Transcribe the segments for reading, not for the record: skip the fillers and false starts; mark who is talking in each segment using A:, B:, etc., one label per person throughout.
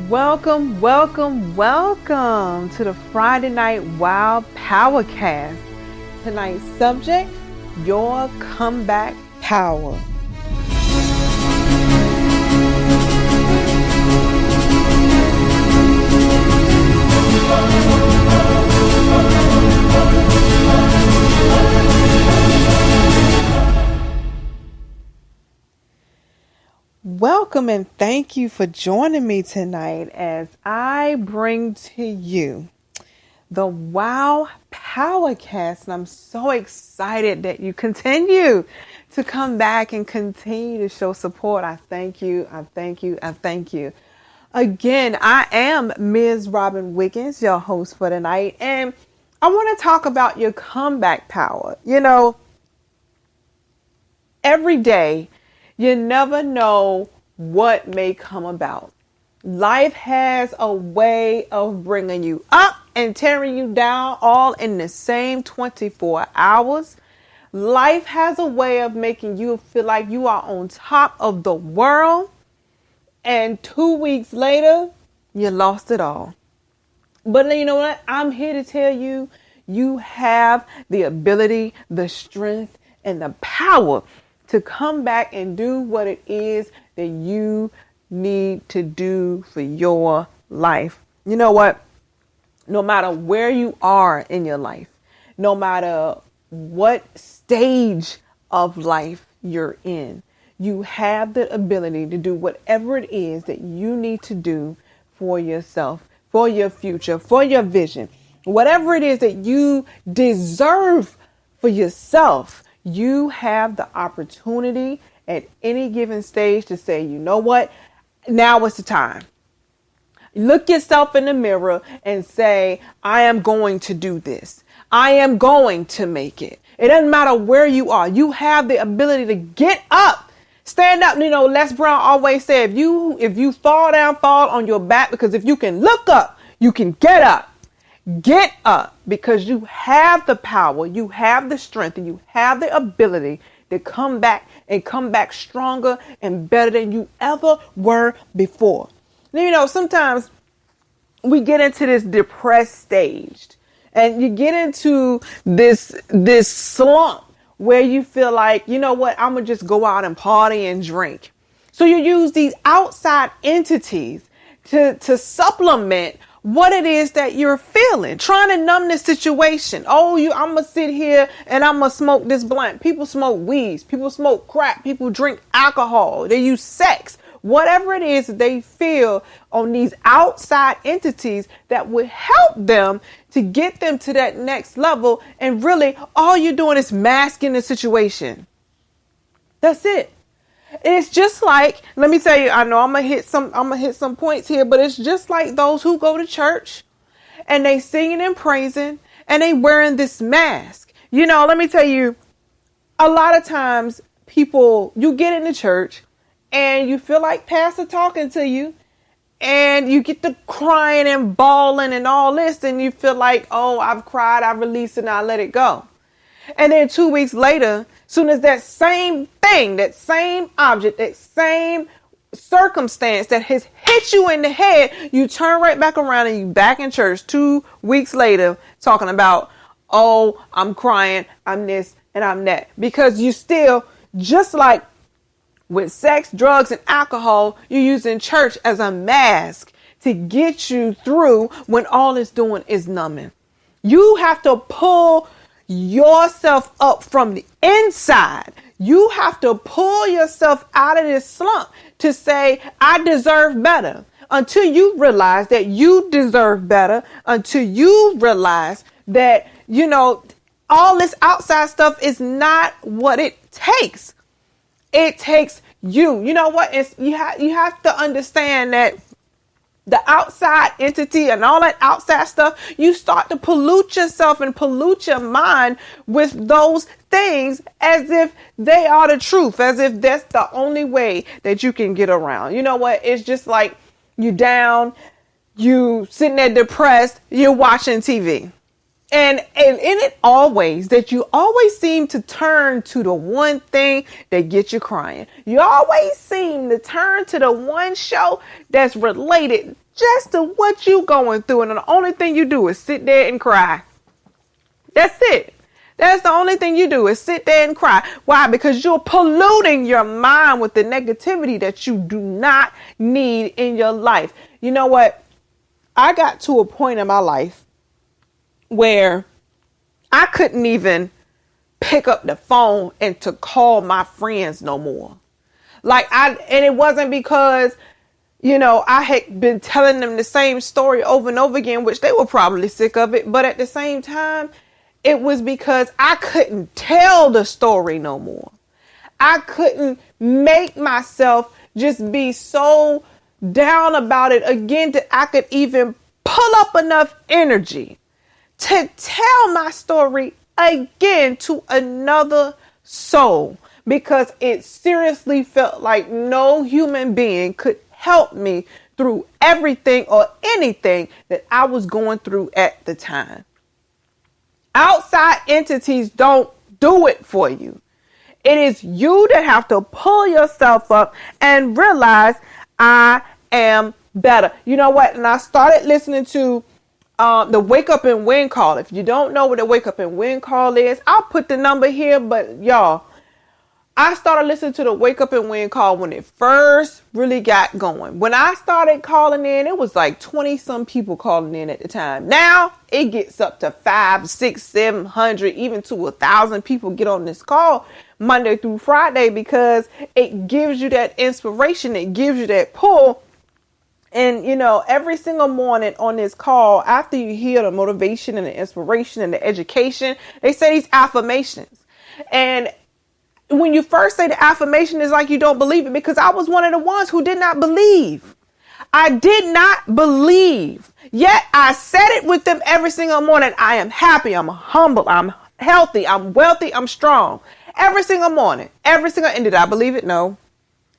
A: Welcome, welcome, welcome to the Friday Night Wow Powercast. Tonight's subject, your comeback power. Welcome and thank you for joining me tonight as I bring to you the Wow Powercast. And I'm so excited that you continue to come back and continue to show support. I thank you. I thank you. I thank you. Again, I am Ms. Robin Wiggins, your host for tonight. And I want to talk about your comeback power. You know, every day, you never know what may come about. Life has a way of bringing you up and tearing you down all in the same 24 hours. Life has a way of making you feel like you are on top of the world. And 2 weeks later, you lost it all. But you know what? I'm here to tell you, you have the ability, the strength, and the power to come back and do what it is that you need to do for your life. You know what? No matter where you are in your life, no matter what stage of life you're in, you have the ability to do whatever it is that you need to do for yourself, for your future, for your vision, whatever it is that you deserve for yourself. You have the opportunity at any given stage to say, you know what? Now is the time. Look yourself in the mirror and say, I am going to do this. I am going to make it. It doesn't matter where you are. You have the ability to get up, stand up. You know, Les Brown always said, if you fall down, fall on your back, because if you can look up, you can get up. Get up, because you have the power, you have the strength, and you have the ability to come back and come back stronger and better than you ever were before. You know, sometimes we get into this depressed stage and you get into this slump where you feel like, you know what, I'm going to just go out and party and drink. So you use these outside entities to supplement what it is that you're feeling, trying to numb the situation. I'm going to sit here and I'm going to smoke this blunt. People smoke weeds. People smoke crack. People drink alcohol. They use sex. Whatever it is they feel on these outside entities that would help them to get them to that next level. And really, all you're doing is masking the situation. That's it. It's just like, let me tell you, I know I'm gonna hit some points here, but it's just like those who go to church and they singing and praising and they wearing this mask. You know, let me tell you, a lot of times you get into church and you feel like pastor talking to you and you get to crying and bawling and all this, and you feel like, oh, I've cried, I've released it, and I let it go. And then 2 weeks later, soon as that same thing, that same object, that same circumstance that has hit you in the head, you turn right back around and you back in church 2 weeks later talking about, oh, I'm crying, I'm this and I'm that. Because you still, just like with sex, drugs, and alcohol, you're using church as a mask to get you through when all it's doing is numbing. You have to pull yourself up from the inside. You have to pull yourself out of this slump to say, I deserve better. Until you realize that you deserve better, until you realize that, you know, all this outside stuff is not what it takes. It takes you. You know what? You have to understand that the outside entity and all that outside stuff, you start to pollute yourself and pollute your mind with those things as if they are the truth, as if that's the only way that you can get around. You know what? It's just like you down, you sitting there depressed, you're watching TV. And in it always, that you always seem to turn to the one thing that gets you crying. You always seem to turn to the one show that's related just to what you going through. And the only thing you do is sit there and cry. That's it. That's the only thing you do is sit there and cry. Why? Because you're polluting your mind with the negativity that you do not need in your life. You know what? I got to a point in my life where I couldn't even pick up the phone and to call my friends no more. And it wasn't because, I had been telling them the same story over and over again, which they were probably sick of it. But at the same time, it was because I couldn't tell the story no more. I couldn't make myself just be so down about it again that I could even pull up enough energy to tell my story again to another soul, because it seriously felt like no human being could help me through everything or anything that I was going through at the time. Outside entities don't do it for you. It is you that have to pull yourself up and realize I am better. You know what? And I started listening to the Wake Up and Win call. If you don't know what the Wake Up and Win call is, I'll put the number here. But y'all, I started listening to the Wake Up and Win call when it first really got going. When I started calling in, it was like 20 some people calling in at the time. Now it gets up to 500, 600, 700, even to 1,000 people get on this call Monday through Friday, because it gives you that inspiration. It gives you that pull. And, every single morning on this call, after you hear the motivation and the inspiration and the education, they say these affirmations. And when you first say the affirmation, it's like you don't believe it, because I was one of the ones who did not believe. I did not believe. Yet I said it with them every single morning. I am happy. I'm humble. I'm healthy. I'm wealthy. I'm strong. Every single morning. And did I believe it? No.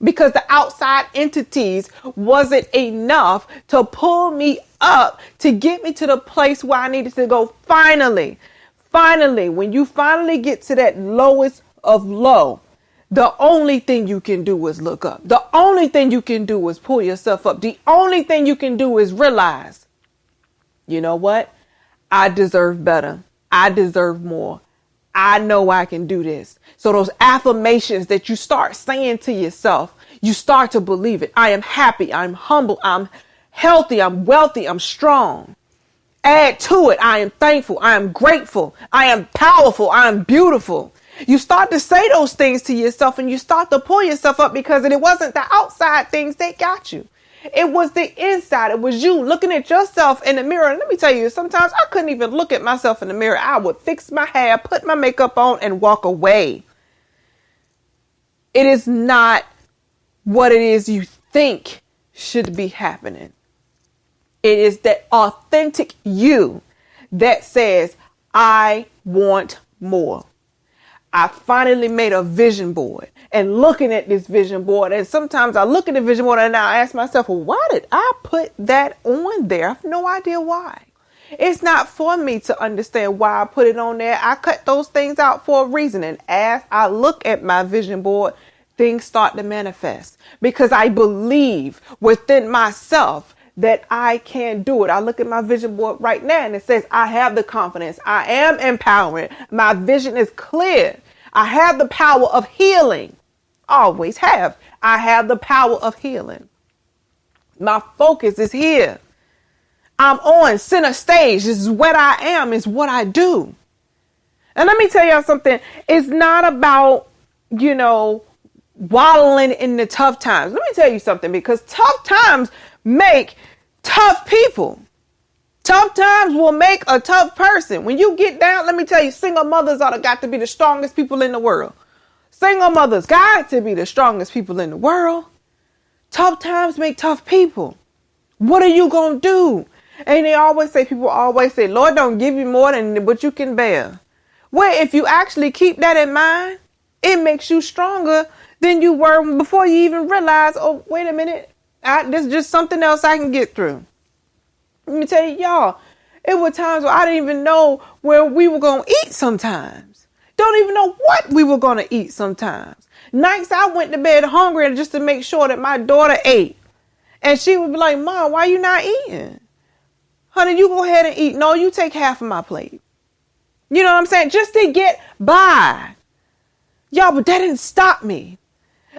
A: Because the outside entities wasn't enough to pull me up to get me to the place where I needed to go. Finally, when you finally get to that lowest of low, the only thing you can do is look up. The only thing you can do is pull yourself up. The only thing you can do is realize, you know what? I deserve better. I deserve more. I know I can do this. So those affirmations that you start saying to yourself, you start to believe it. I am happy. I'm humble. I'm healthy. I'm wealthy. I'm strong. Add to it. I am thankful. I am grateful. I am powerful. I am beautiful. You start to say those things to yourself, and you start to pull yourself up, because it wasn't the outside things that got you. It was the inside. It was you looking at yourself in the mirror. And let me tell you, sometimes I couldn't even look at myself in the mirror. I would fix my hair, put my makeup on, and walk away. It is not what it is you think should be happening. It is that authentic you that says, I want more. I finally made a vision board, and looking at this vision board, and sometimes I look at the vision board and I ask myself, well, why did I put that on there? I have no idea why. It's not for me to understand why I put it on there. I cut those things out for a reason. And as I look at my vision board, things start to manifest, because I believe within myself that I can do it. I look at my vision board right now and it says, I have the confidence. I am empowered. My vision is clear. I have the power of healing. Always have. I have the power of healing. My focus is here. I'm on center stage. This is what I am, is what I do. And let me tell y'all something. It's not about, wallowing in the tough times. Let me tell you something, because tough times make tough people. Tough times will make a tough person. When you get down, let me tell you, single mothers ought to got to be the strongest people in the world. Single mothers got to be the strongest people in the world. Tough times make tough people. What are you going to do? And people always say, Lord, don't give you more than what you can bear. Well, if you actually keep that in mind, it makes you stronger than you were before you even realize, oh, wait a minute. This is just something else I can get through. Let me tell you, y'all, it were times where I didn't even know where we were going to eat sometimes. Don't even know what we were going to eat sometimes. Nights I went to bed hungry just to make sure that my daughter ate. And she would be like, Mom, why you not eating? Honey, you go ahead and eat. No, you take half of my plate. You know what I'm saying? Just to get by. Y'all, but that didn't stop me.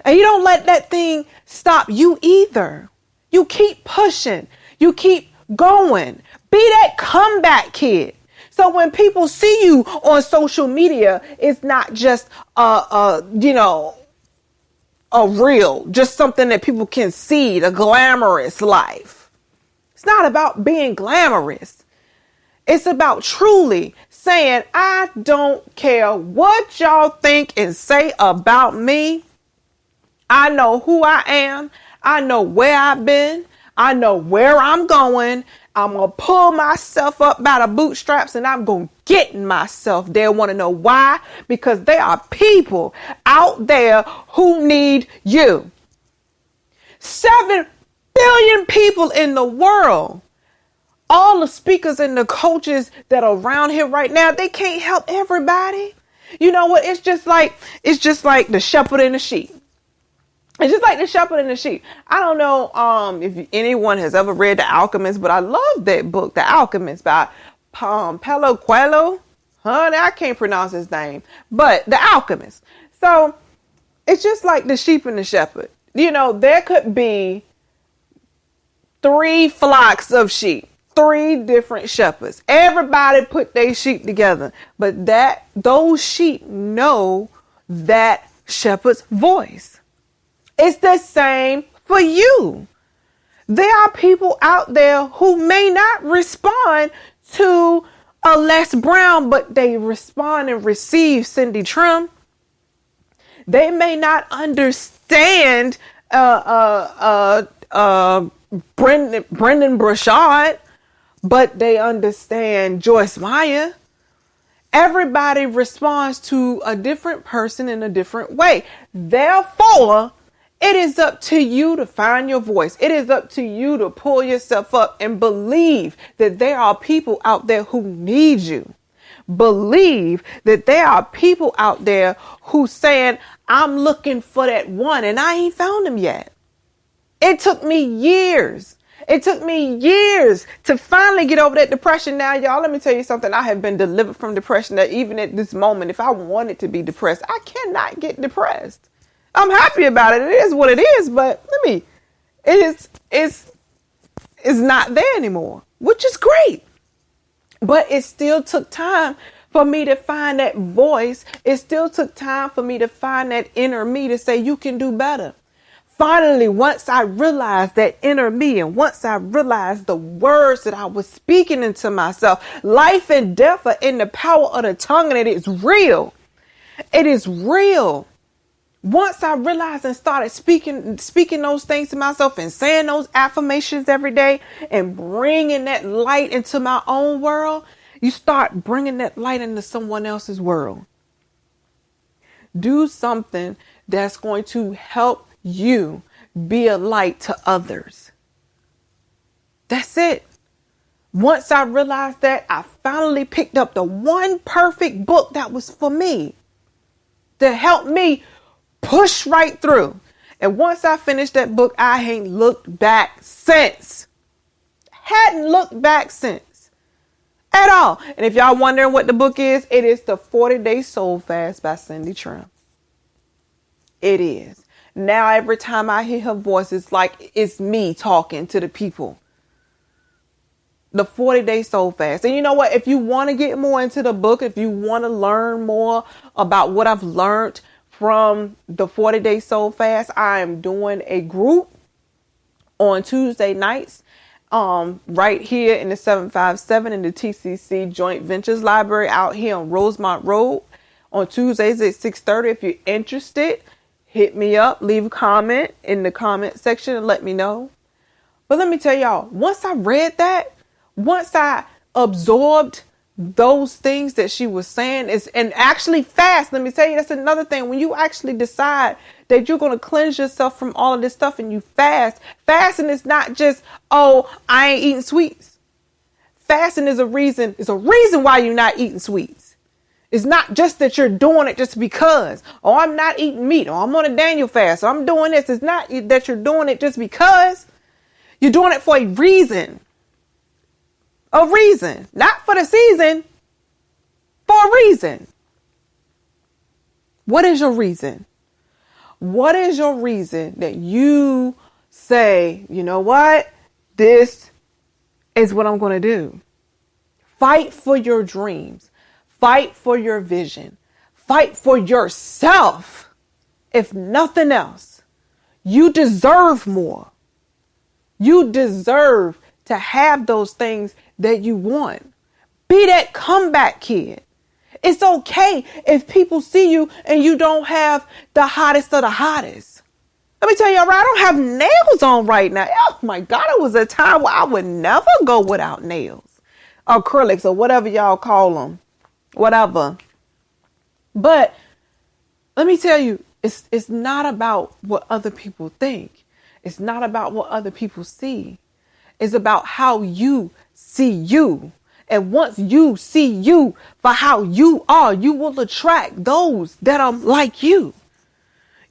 A: And you don't let that thing stop you either. You keep pushing. You keep going. Be that comeback kid. So when people see you on social media, it's not just a real, just something that people can see, the glamorous life. It's not about being glamorous. It's about truly saying, I don't care what y'all think and say about me. I know who I am. I know where I've been. I know where I'm going. I'm going to pull myself up by the bootstraps and I'm going to get myself there. Want to know why? Because there are people out there who need you. 7 billion people in the world. All the speakers and the coaches that are around here right now, they can't help everybody. You know what? It's just like the shepherd and the sheep. It's just like the shepherd and the sheep. I don't know if anyone has ever read The Alchemist, but I love that book, The Alchemist by Paulo Coelho. Honey, I can't pronounce his name, but The Alchemist. So it's just like the sheep and the shepherd. You know, there could be 3 flocks of sheep. 3 different shepherds. Everybody put their sheep together, but those sheep know that shepherd's voice. It's the same for you. There are people out there who may not respond to a Les Brown, but they respond and receive Cindy Trim. They may not understand Brendan Burchard, but they understand Joyce Meyer. Everybody responds to a different person in a different way. Therefore, it is up to you to find your voice. It is up to you to pull yourself up and believe that there are people out there who need you. Believe that there are people out there who saying, I'm looking for that one and I ain't found him yet. It took me years. It took me years to finally get over that depression. Now, y'all, let me tell you something. I have been delivered from depression that even at this moment, if I wanted to be depressed, I cannot get depressed. I'm happy about it. It is what it is, but it's not there anymore, which is great. But it still took time for me to find that voice. It still took time for me to find that inner me to say, you can do better. Finally, once I realized that inner me and once I realized the words that I was speaking into myself, life and death are in the power of the tongue, and it is real. It is real. Once I realized and started speaking those things to myself and saying those affirmations every day and bringing that light into my own world, you start bringing that light into someone else's world. Do something that's going to help you be a light to others. That's it. Once I realized that, I finally picked up the one perfect book that was for me to help me push right through. And once I finished that book, I ain't looked back since. Hadn't looked back since at all. And if y'all wondering what the book is, it is the 40-Day Soul Fast by Cindy Trim. It is. Now every time I hear her voice, it's like it's me talking to the people. The 40-Day Soul Fast. And you know what? If you want to get more into the book, if you want to learn more about what I've learned from the 40-Day Soul Fast, I am doing a group on Tuesday nights right here in the 757 in the TCC Joint Ventures Library out here on Rosemont Road on Tuesdays at 6:30. If you're interested, hit me up, leave a comment in the comment section and let me know. But let me tell y'all, once I read that, once I absorbed those things that she was saying and actually fast. Let me tell you, that's another thing. When you actually decide that you're going to cleanse yourself from all of this stuff and you fasting is not just, oh, I ain't eating sweets. Fasting is a reason why you're not eating sweets. It's not just that you're doing it just because, oh, I'm not eating meat, or I'm on a Daniel fast, or I'm doing this. It's not that you're doing it just because. You're doing it for a reason. A reason. Not for the season. For a reason. What is your reason? What is your reason that you say, you know what? This is what I'm going to do. Fight for your dreams. Fight for your vision. Fight for yourself. If nothing else, you deserve more. You deserve to have those things that you want. Be that comeback kid. It's okay if people see you and you don't have the hottest of the hottest. Let me tell you, I don't have nails on right now. Oh my God, it was a time where I would never go without nails. Acrylics or whatever y'all call them. Whatever. But let me tell you, it's not about what other people think. It's not about what other people see. It's about how you see you. And once you see you for how you are, you will attract those that are like you.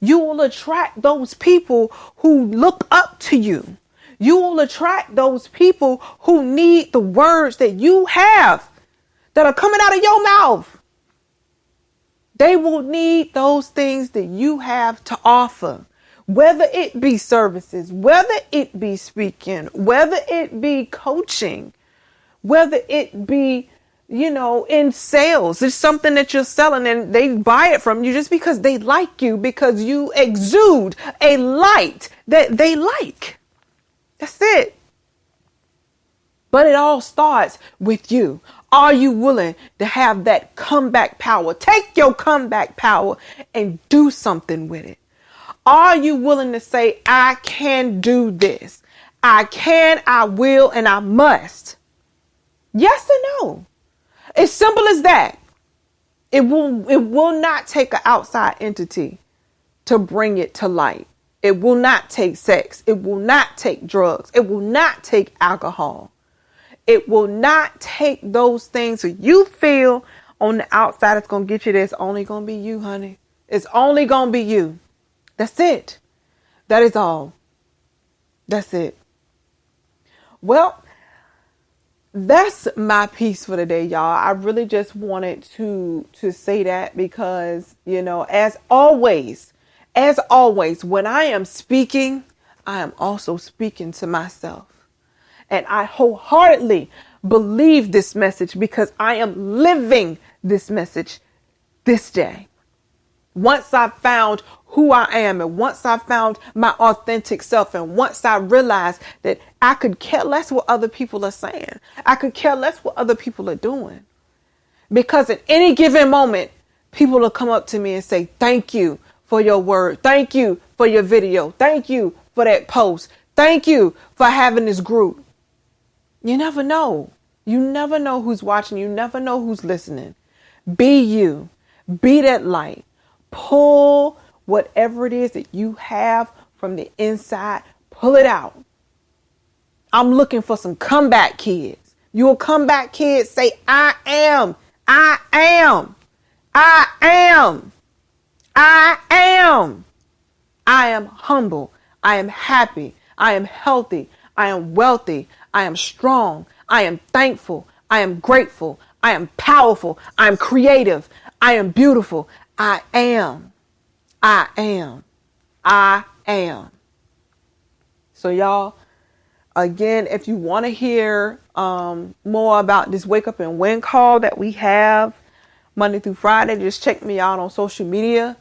A: You will attract those people who look up to you. You will attract those people who need the words that you have that are coming out of your mouth. They will need those things that you have to offer, whether it be services, whether it be speaking, whether it be coaching, whether it be, in sales. It's something that you're selling and they buy it from you just because they like you, because you exude a light that they like. That's it. But it all starts with you. Are you willing to have that comeback power? Take your comeback power and do something with it. Are you willing to say, I can do this? I can, I will, and I must. Yes or no? As simple as that. It will not take an outside entity to bring it to light. It will not take sex. It will not take drugs. It will not take alcohol. It will not take those things that you feel on the outside. It's going to get you there. It's only going to be you, honey. It's only going to be you. That's it. That is all. That's it. Well, that's my piece for today, y'all. I really just wanted to say that because, as always, when I am speaking, I am also speaking to myself. And I wholeheartedly believe this message because I am living this message this day. Once I found who I am and once I found my authentic self and once I realized that I could care less what other people are saying. I could care less what other people are doing. Because at any given moment, people will come up to me and say, thank you for your word. Thank you for your video. Thank you for that post. Thank you for having this group. You never know. You never know who's watching. You never know who's listening. Be you. Be that light. Pull whatever it is that you have from the inside. Pull it out. I'm looking for some comeback kids. You a comeback kid? Say, I am. I am. I am. I am. I am humble. I am happy. I am healthy. I am wealthy. I am strong. I am thankful. I am grateful. I am powerful. I am creative. I am beautiful. I am. I am. I am. So y'all, again, if you want to hear more about this Wake Up and Win call that we have Monday through Friday, just check me out on social media.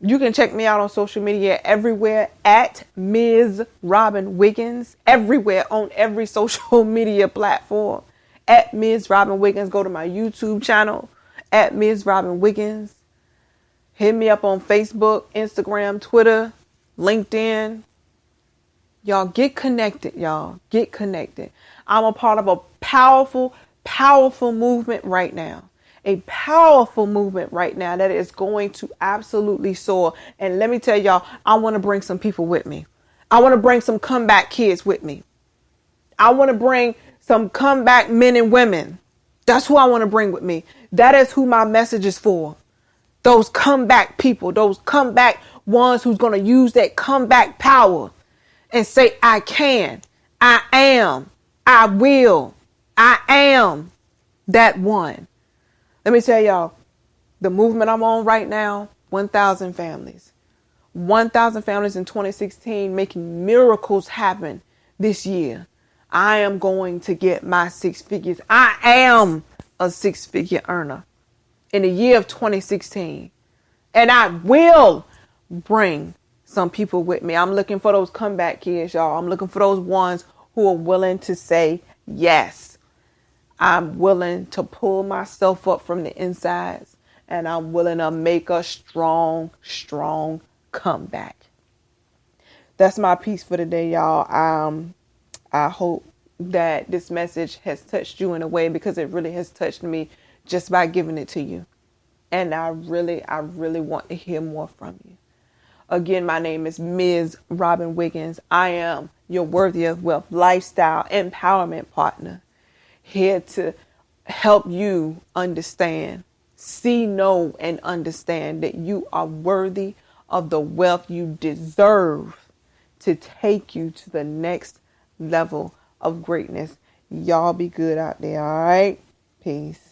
A: You can check me out on social media everywhere at Ms. Robin Wiggins, everywhere on every social media platform at Ms. Robin Wiggins. Go to my YouTube channel at Ms. Robin Wiggins. Hit me up on Facebook, Instagram, Twitter, LinkedIn. Y'all get connected, y'all. Get connected. I'm a part of a powerful, powerful movement right now. A powerful movement right now that is going to absolutely soar. And let me tell y'all, I want to bring some people with me. I want to bring some comeback kids with me. I want to bring some comeback men and women. That's who I want to bring with me. That is who my message is for. Those comeback people, those comeback ones who's going to use that comeback power and say, I can, I am, I will, I am that one. Let me tell y'all, the movement I'm on right now, 1,000 families. 1,000 families in 2016, making miracles happen this year. I am going to get my 6 figures. I am a 6-figure earner in the year of 2016. And I will bring some people with me. I'm looking for those comeback kids, y'all. I'm looking for those ones who are willing to say yes. I'm willing to pull myself up from the insides, and I'm willing to make a strong, strong comeback. That's my piece for today, y'all. I hope that this message has touched you in a way, because it really has touched me just by giving it to you. And I really want to hear more from you. Again, my name is Ms. Robin Wiggins. I am your Worthy of Wealth lifestyle empowerment partner, here to help you understand, see, know, and understand that you are worthy of the wealth you deserve to take you to the next level of greatness. Y'all be good out there, all right? Peace.